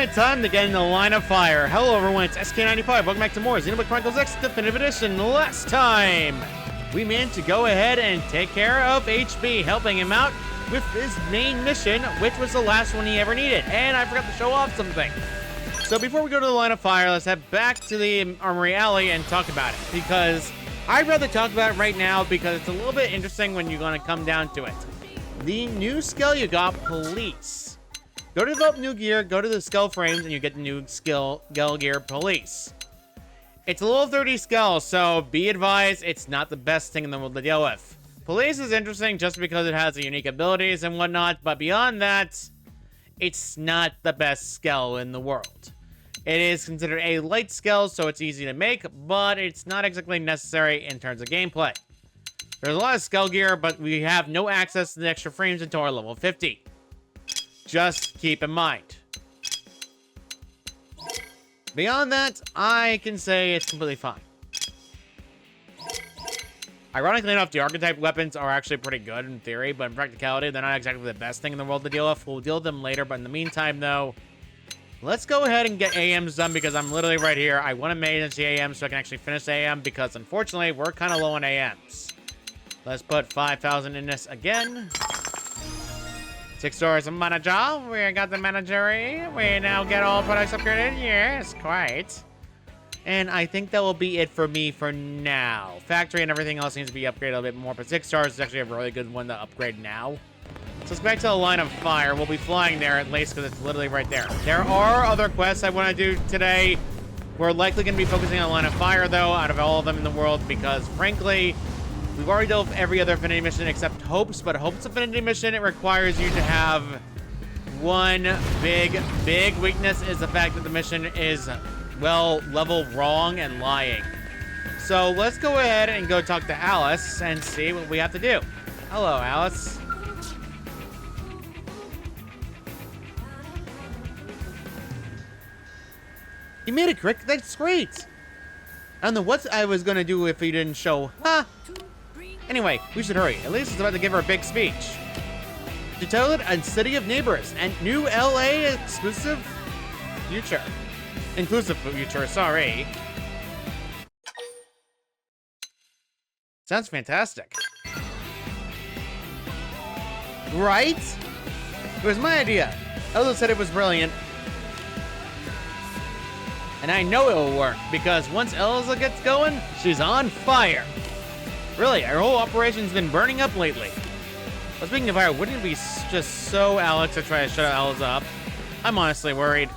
finally time to get in the line of fire. Hello everyone, it's SK95. Welcome back to more Xenoblade Chronicles X Definitive Edition. Last time, we managed to go ahead and take care of HB, helping him out with his main mission, which was the last one he ever needed. And I forgot to show off something. So before we go to the line of fire, let's head back to the Armory Alley and talk about it. Because I'd rather talk about it right now because it's a little bit interesting when you're going to come down to it. The new skill you got, Police. Go to develop new gear, go to the skill frames, and you get the new skill gear, Police. It's a level 30 skill, so be advised, it's not the best thing in the world to deal with. Police is interesting just because it has the unique abilities and whatnot, but beyond that, it's not the best skill in the world. It is considered a light skill, so it's easy to make, but it's not exactly necessary in terms of gameplay. There's a lot of skill gear, but we have no access to the extra frames until our level 50. Just keep in mind. Beyond that, I can say it's completely fine. Ironically enough, the archetype weapons are actually pretty good in theory, but in practicality, they're not exactly the best thing in the world to deal with. We'll deal with them later, but in the meantime, though, let's go ahead and get AMs done because I'm literally right here. I want to manage the AM so I can actually finish AM because, unfortunately, we're kind of low on AMs. Let's put 5,000 in this again. 6 stars of manager. We got the managery. We now get all products upgraded. Yes, quite. And I think that will be it for me for now. Factory and everything else needs to be upgraded a little bit more, but 6 stars is actually a really good one to upgrade now. So let's go back to the line of fire. We'll be flying there at least because it's literally right there. There are other quests I want to do today. We're likely going to be focusing on the line of fire, though, out of all of them in the world, because frankly, we've already dealt with every other Affinity mission except Hope's, but Hope's Affinity mission, it requires you to have one big weakness is the fact that the mission is, well, level wrong and lying. So let's go ahead and go talk to Alice and see what we have to do. Hello, Alice. You made it, Crick. That's great. I don't know what I was going to do if you didn't show. Huh? Anyway, we should hurry. Elise is about to give her a big speech. To tell it a city of neighbors and new LA exclusive future. Inclusive future, sorry. Sounds fantastic. Right? It was my idea. Elsa said it was brilliant. And I know it will work, because once Elsa gets going, she's on fire. Really, our whole operation's been burning up lately. But speaking of fire, wouldn't it be just so Alex to try to shut Elsa up? I'm honestly worried.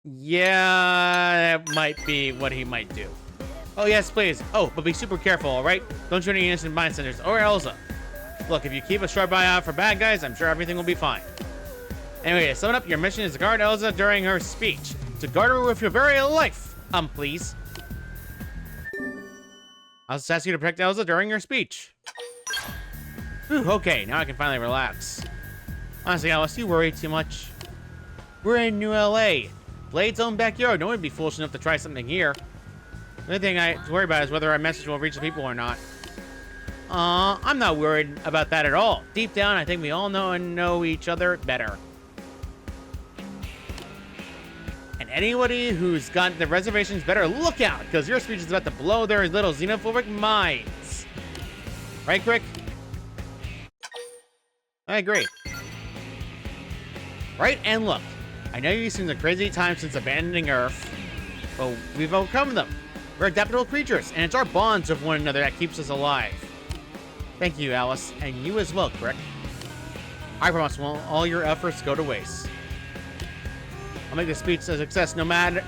Yeah, that might be what he might do. Oh, yes, please. Oh, but be super careful, all right? Don't shoot any innocent bystanders or Elsa. Look, if you keep a sharp eye out for bad guys, I'm sure everything will be fine. Anyway, to sum it up, your mission is to guard Elsa during her speech. To guard her with your very life, please. I'll just ask you to protect Elsa during her speech. Whew, okay, now I can finally relax. Honestly, Alice, you worry too much. We're in New LA. Blade's own backyard. No one would be foolish enough to try something here. The only thing I have to worry about is whether our message will reach the people or not. I'm not worried about that at all. Deep down, I think we all know each other better. And anybody who's got the reservations better look out, because your speech is about to blow their little xenophobic minds. Right, Crick? I agree. Right, and look. I know you've seen the crazy time since abandoning Earth, but we've overcome them. We're adaptable creatures, and it's our bonds with one another that keeps us alive. Thank you, Alice, and you as well, Crick. I promise won't all your efforts go to waste. I'll make this speech a success no matter...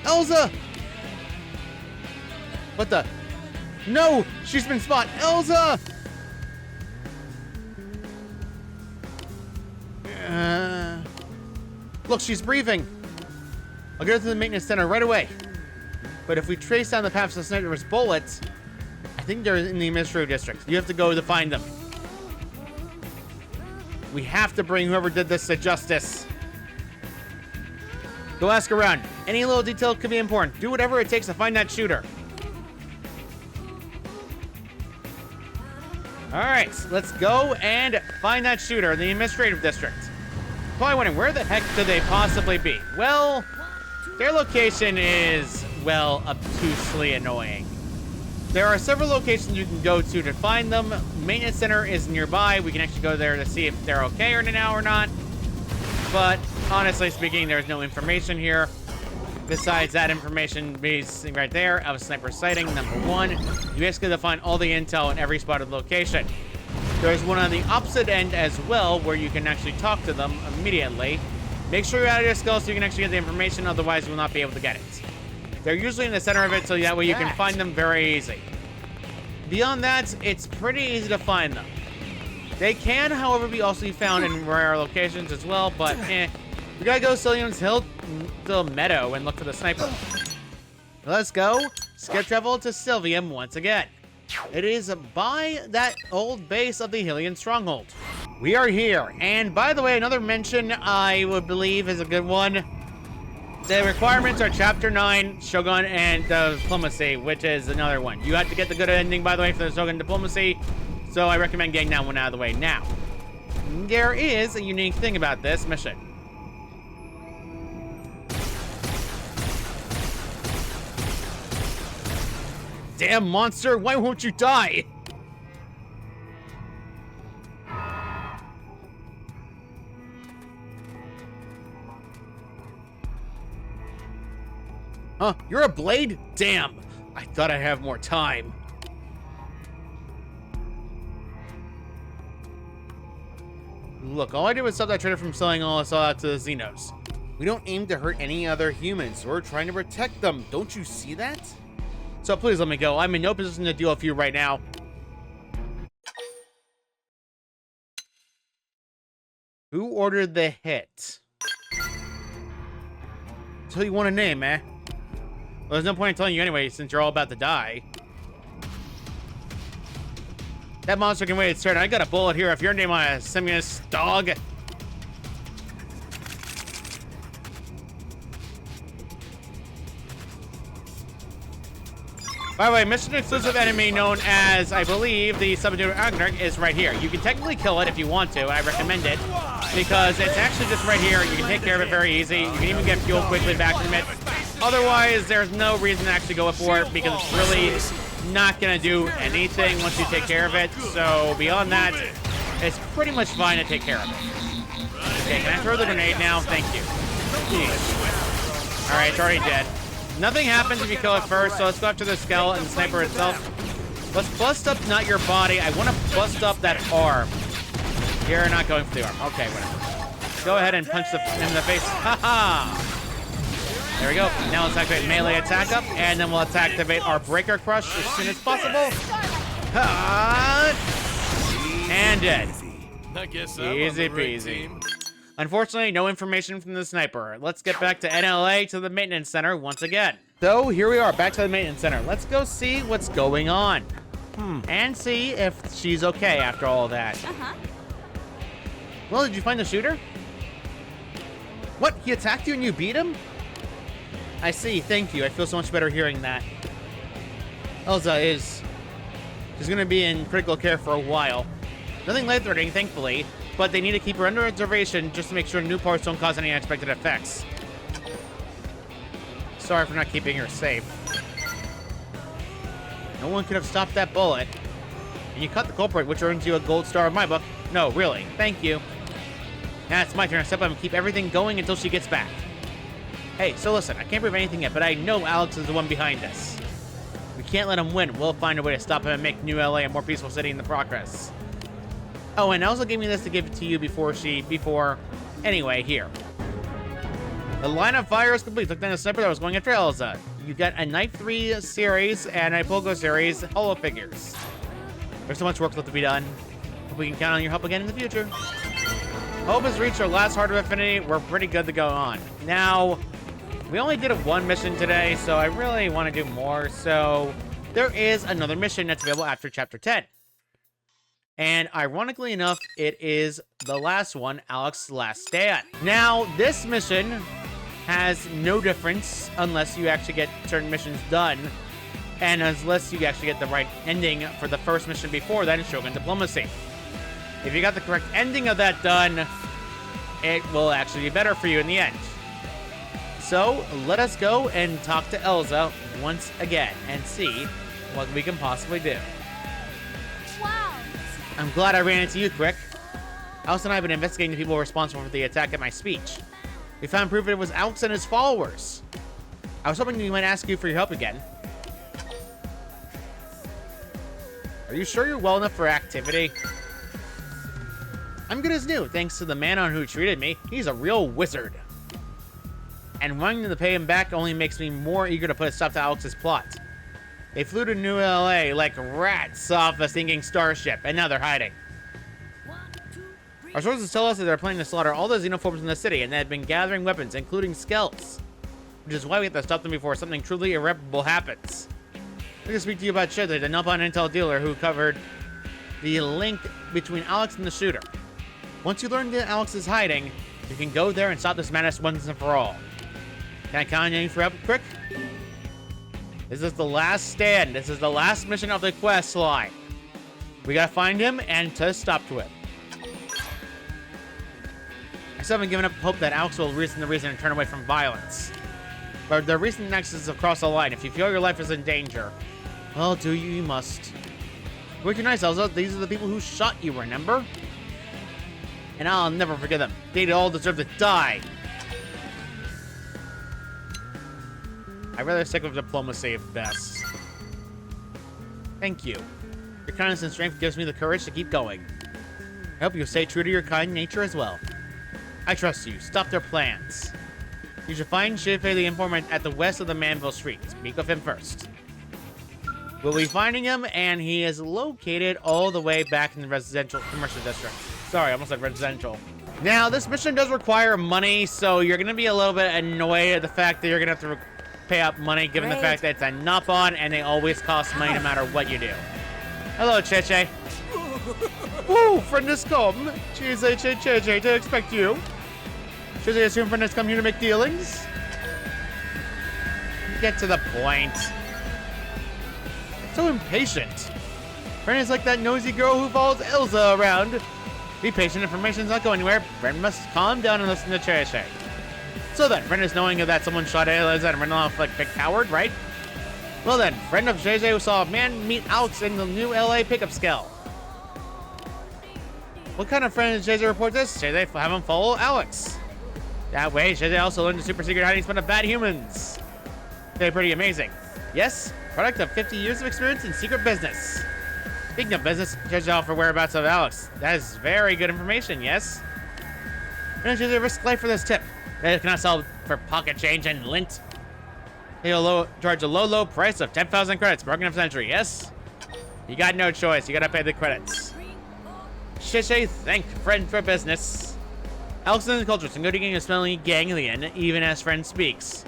Elsa! What the? No! She's been spotted! Elsa! Look, she's breathing. I'll get her to the maintenance center right away. But if we trace down the path to the sniper's bullets, I think they're in the administrative district. You have to go to find them. We have to bring whoever did this to justice. Go ask around. Any little detail could be important. Do whatever it takes to find that shooter. All right, let's go and find that shooter in the administrative district. Probably wondering, where the heck could they possibly be? Well, their location is, well, obtusely annoying. There are several locations you can go to find them. Maintenance center is nearby. We can actually go there to see if they're okay or now or not. But honestly speaking, there's no information here. Besides that information being right there of a sniper sighting, number 1. You basically have to find all the intel in every spotted location. There's one on the opposite end as well, where you can actually talk to them immediately. Make sure you're out of your skull so you can actually get the information, otherwise you will not be able to get it. They're usually in the center of it, so that way you can find them very easy. Beyond that, it's pretty easy to find them. They can, however, be also be found in rare locations as well, but we gotta go Cillian's Hill Meadow and look for the sniper. Let's go. Skip travel to Sylvium once again. It is by that old base of the Hylian stronghold. We are here, and by the way, another mention I would believe is a good one. The requirements are Chapter 9, Shogun, and Diplomacy, which is another one. You have to get the good ending, by the way, for the Shogun Diplomacy, so I recommend getting that one out of the way now. There is a unique thing about this mission. Damn monster, why won't you die? Huh, you're a blade? Damn, I thought I'd have more time. Look, all I did was stop that trader from selling all this out to the xenos. We don't aim to hurt any other humans. We're trying to protect them. Don't you see that? So please let me go. I'm in no position to deal with you right now. Who ordered the hit? Tell you want a name, eh? Well, there's no point in telling you anyway, since you're all about to die. That monster can wait its turn. I got a bullet here if your name on a Simus dog. By the way, mission exclusive enemy known as, I believe, the Subdued Agnek is right here. You can technically kill it if you want to. I recommend it because it's actually just right here. You can take care of it very easy. You can even get fuel quickly back from it. Otherwise, there's no reason to actually go for it because it's really not going to do anything once you take care of it. So beyond that, it's pretty much fine to take care of it. Okay, can I throw the grenade now? Thank you. Jeez. All right, it's already dead. Nothing happens if you kill it first, so let's go after the skeleton and the sniper itself. Let's bust up not your body. I want to bust up that arm. You're not going for the arm. Okay, whatever. Go ahead and punch him in the face. Haha! There we go. Now let's activate melee attack up, and then we'll activate our breaker crush as soon as possible. And dead. Easy peasy. Unfortunately, no information from the sniper. Let's get back to NLA to the maintenance center once again. So here we are, back to the maintenance center. Let's go see what's going on. And see if she's okay after all that. Well, did you find the shooter? What, he attacked you and you beat him? I see, thank you. I feel so much better hearing that. She's gonna be in critical care for a while. Nothing life-threatening, thankfully, but they need to keep her under observation just to make sure new parts don't cause any unexpected effects. Sorry for not keeping her safe. No one could have stopped that bullet. And you cut the culprit, which earns you a gold star in my book. No, really. Thank you. Now it's my turn to step up and keep everything going until she gets back. Hey, so listen, I can't prove anything yet, but I know Alex is the one behind this. We can't let him win. We'll find a way to stop him and make New LA a more peaceful city in the progress. Oh, and Elsa gave me this to give it to you before... Anyway, here. The line of fire is complete. Look down the sniper that was going after Elsa. You got a Knife 3 series and a Pogo series holo figures. There's so much work left to be done. Hope we can count on your help again in the future. Hope has reached our last Heart of Affinity. We're pretty good to go on. Now, we only did one mission today, so I really want to do more. So, there is another mission that's available after Chapter 10. And ironically enough, it is the last one, Alex's Last Stand. Now, this mission has no difference unless you actually get certain missions done And unless you actually get the right ending for the first mission before then, Shogun Diplomacy. If you got the correct ending of that done, it will actually be better for you in the end. So, let us go and talk to Elsa once again and see what we can possibly do. Wow. I'm glad I ran into you, Quick. Alex and I have been investigating the people responsible for the attack at my speech. We found proof it was Alex and his followers. I was hoping we might ask you for your help again. Are you sure you're well enough for activity? I'm good as new, thanks to the man on who treated me. He's a real wizard. And wanting to pay him back only makes me more eager to put a stop to Alex's plot. They flew to New LA like rats off a sinking starship, and now they're hiding. Our sources tell us that they're planning to slaughter all the xenophobes in the city, and they have been gathering weapons, including skells. Which is why we have to stop them before something truly irreparable happens. I'm going to speak to you about Shedley, the Nopon intel dealer who covered the link between Alex and the shooter. Once you learn that Alex is hiding, you can go there and stop this madness once and for all. Can I count on you for help, Quick? This is the last stand. This is the last mission of the quest line. We gotta find him and to stop to him. I still haven't given up hope that Alex will reason and turn away from violence. But the recent nexus across the line. If you feel your life is in danger, well, do you must. We're too nice, Elsa. These are the people who shot you, remember? And I'll never forget them. They all deserve to die. I'd rather stick with diplomacy if best. Thank you. Your kindness and strength gives me the courage to keep going. I hope you'll stay true to your kind nature as well. I trust you. Stop their plans. You should find Shife the informant at the west of the Manville Street. Speak of him first. We'll be finding him, and he is located all the way back in the residential commercial district. Sorry, I almost said residential. Now, this mission does require money, so you're going to be a little bit annoyed at the fact that you're going to have to pay out money, given the fact that it's a Nopon, and they always cost money no matter what you do. Hello, Cheche. Woo, friend has come. Cheche, to expect you. Should I assume friend has come here to make dealings? Get to the point. So impatient. Friend is like that nosy girl who follows Elsa around. Be patient, information's not going anywhere. Friend must calm down and listen to Cheche. So then, friend is knowing that someone shot Elsa and ran off like big coward, right? Well then, friend of Cheche who saw a man meet Alex in the New LA pickup scale. What kind of friend did Cheche report this? Cheche have him follow Alex. That way, Cheche also learned the super secret hiding spot of bad humans. They're pretty amazing. Yes, product of 50 years of experience in secret business. Speaking of business, Cheche offered whereabouts of Alex. That is very good information, yes? Friend Cheche risk life for this tip. They cannot sell for pocket change and lint. They'll charge a low price of 10,000 credits per of century, yes? You got no choice. You gotta pay the credits. Cheche thanked friend for business. Alex and the cultures and go digging a smelly ganglion, even as friend speaks.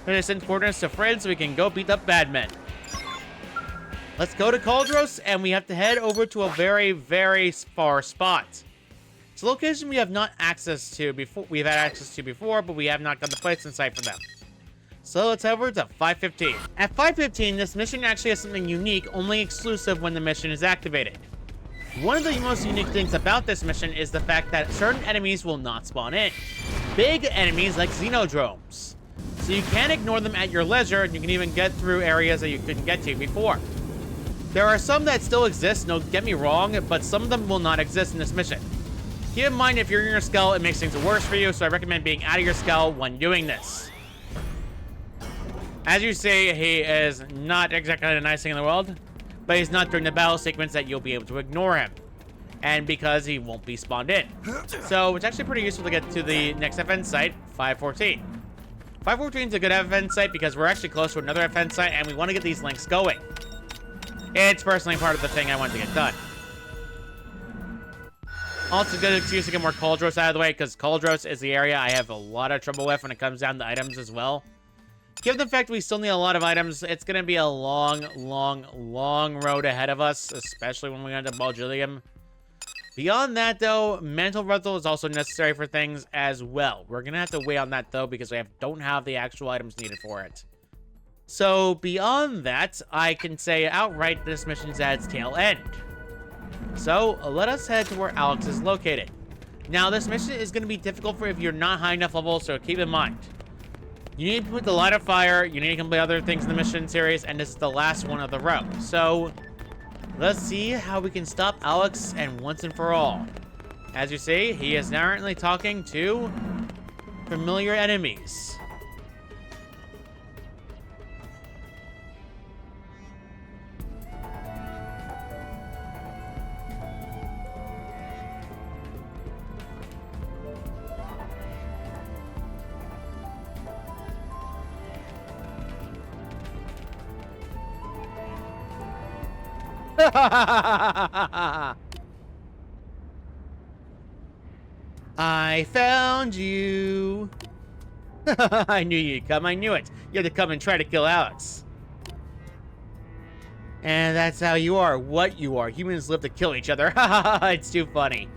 They send coordinates to friends so we can go beat up bad men. Let's go to Cauldros, and we have to head over to a very, very far spot. It's a location we have not access to before. We've had access to before, but we have not got the place in sight for them. So let's head over to 515. At 515, this mission actually has something unique, only exclusive when the mission is activated. One of the most unique things about this mission is the fact that certain enemies will not spawn in. Big enemies like xenodromes. So you can ignore them at your leisure, and you can even get through areas that you couldn't get to before. There are some that still exist, don't get me wrong, but some of them will not exist in this mission. Keep in mind, if you're in your skull, it makes things worse for you, so I recommend being out of your skull when doing this. As you see, he is not exactly the nicest thing in the world, but he's not during the battle sequence that you'll be able to ignore him. And because he won't be spawned in. So it's actually pretty useful to get to the next FN site, 514. 514 is a good FN site because we're actually close to another FN site and we want to get these links going. It's personally part of the thing I want to get done. Also, a good excuse to get more Cauldros out of the way, because Cauldros is the area I have a lot of trouble with when it comes down to items as well. Given the fact we still need a lot of items, it's going to be a long road ahead of us, especially when we get into Baljulium. Beyond that, though, Mental Rental is also necessary for things as well. We're going to have to wait on that, though, because we don't have the actual items needed for it. So beyond that, I can say outright this mission's at its tail end. So let us head to where Alex is located. Now, this mission is going to be difficult for if you're not high enough level, so keep in mind. You need to put the light of fire, you need to complete other things in the mission series, and this is the last one of the row. So, let's see how we can stop Alex and once and for all. As you see, he is currently talking to familiar enemies. I found you. I knew you'd come. I knew it. You had to come and try to kill Alex. And that's how you are. What you are. Humans live to kill each other. It's too funny.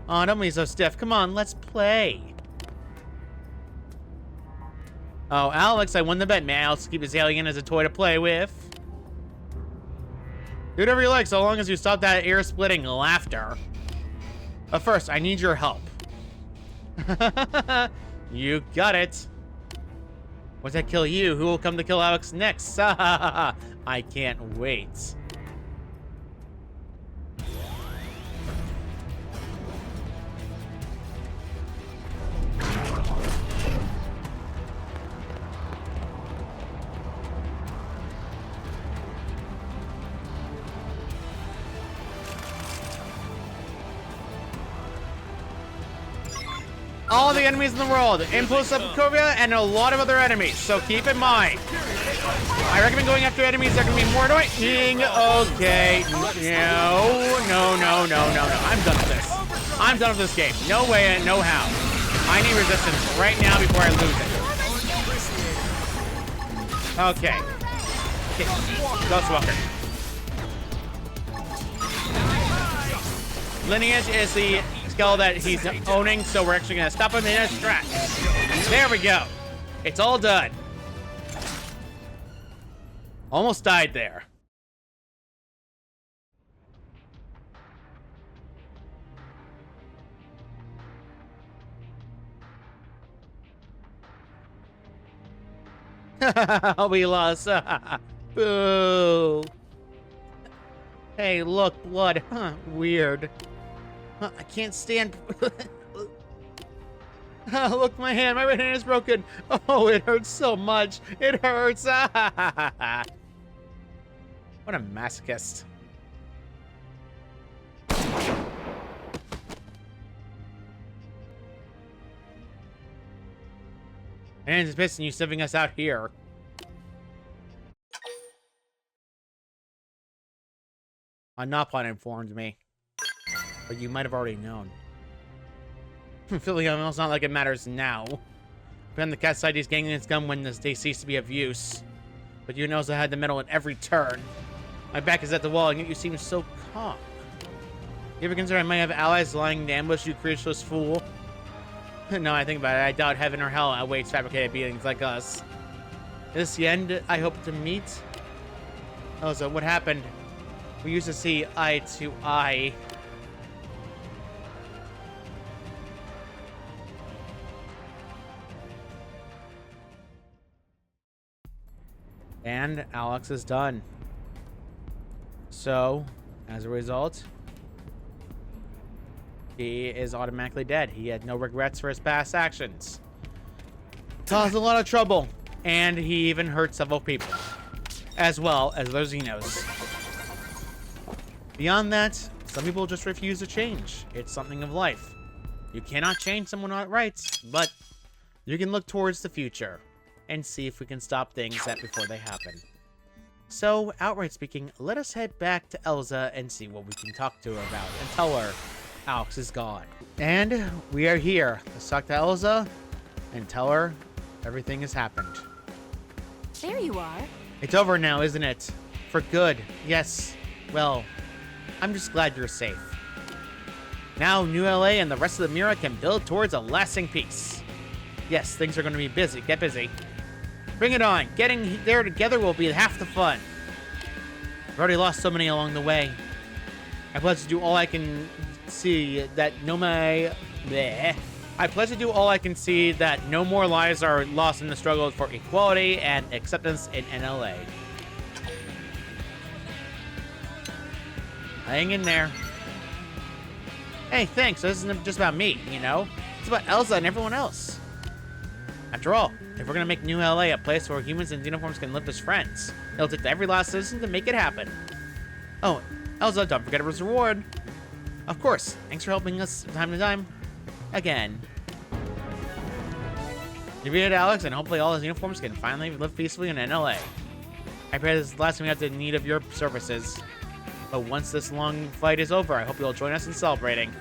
Oh, don't be so stiff. Come on, let's play. Oh, Alex, I won the bet, man. I'll keep this alien as a toy to play with. Do whatever you like, so long as you stop that ear-splitting laughter. But first, I need your help. You got it. Once I kill you, who will come to kill Alex next? I can't wait. All the enemies in the world, Impulse of Sokovia, and a lot of other enemies, so keep in mind. I recommend going after enemies that can be more annoying. Okay, no. I'm done with this. I'm done with this game. No way and no how. I need resistance right now before I lose it. Okay. Ghostwalker. Lineage is the skill that he's owning, so we're actually gonna stop him in his tracks. There we go. It's all done. Almost died there. We lost. Boo. Hey, look, blood. Huh, weird. I can't stand. Look, my hand. My right hand is broken. Oh, it hurts so much. It hurts. What a masochist. And it's pissing you sending us out here. Nopon informed me. But you might have already known. Philly, it's not like it matters now. But on the cat side, he's gaining its gun when they cease to be of use. But you knows I had the metal at every turn. My back is at the wall, and yet you seem so calm. You ever consider I might have allies lying in ambush, you creatureless fool? No, I think about it. I doubt heaven or hell awaits fabricated beings like us. Is this the end I hope to meet? Oh, so what happened? We used to see eye to eye. And Alex is done. So, as a result, he is automatically dead. He had no regrets for his past actions. Caused a lot of trouble. And he even hurt several people. As well as those xenos. Beyond that, some people just refuse to change. It's something of life. You cannot change someone outright, but you can look towards the future and see if we can stop things before they happen. So, outright speaking, let us head back to Elsa and see what we can talk to her about and tell her Alex is gone. And we are here. Let's talk to Elsa and tell her everything has happened. There you are. It's over now, isn't it? For good. Yes. Well, I'm just glad you're safe. Now, New LA and the rest of the Mira can build towards a lasting peace. Yes, things are going to be busy. Get busy. Bring it on. Getting there together will be half the fun. I've already lost so many along the way. I pledge to do all I can see that I pledge to do all I can see that no more lives are lost in the struggle for equality and acceptance in NLA. Hang in there. Hey, thanks. This isn't just about me, you know? It's about Elsa and everyone else. After all, if we're gonna make New LA a place where humans and xenoforms can live as friends, it'll take every last citizen to make it happen. Oh, Elsa, don't forget his reward. Of course, thanks for helping us from time to time. Again. You read it, Alex, and hopefully all his uniforms can finally live peacefully in NLA. I pray this is the last time we have the need of your services. But once this long fight is over, I hope you'll join us in celebrating.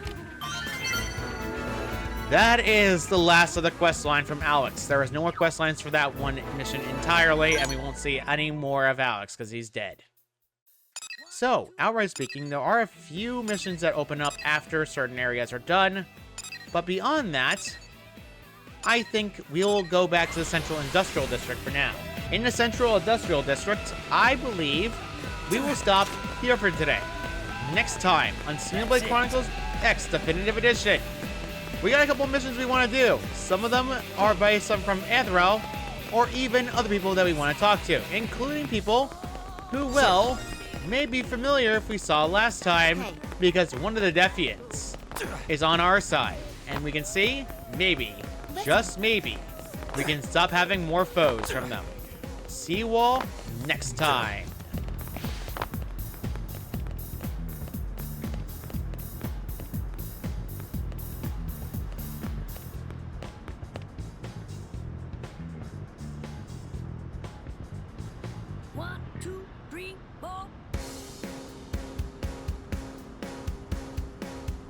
That is the last of the quest line from Alex. There is no more quest lines for that one mission entirely, and we won't see any more of Alex because he's dead. So, outright speaking, there are a few missions that open up after certain areas are done, but beyond that, I think we'll go back to the Central Industrial District for now. In the Central Industrial District, I believe we will stop here for today. Next time on Xenoblade Chronicles X Definitive Edition. We got a couple missions we want to do. Some of them are by some from Anthrel, or even other people that we want to talk to, including people who, well, may be familiar if we saw last time, because one of the Defiants is on our side. And we can see, maybe, just maybe, we can stop having more foes from them. See you all next time.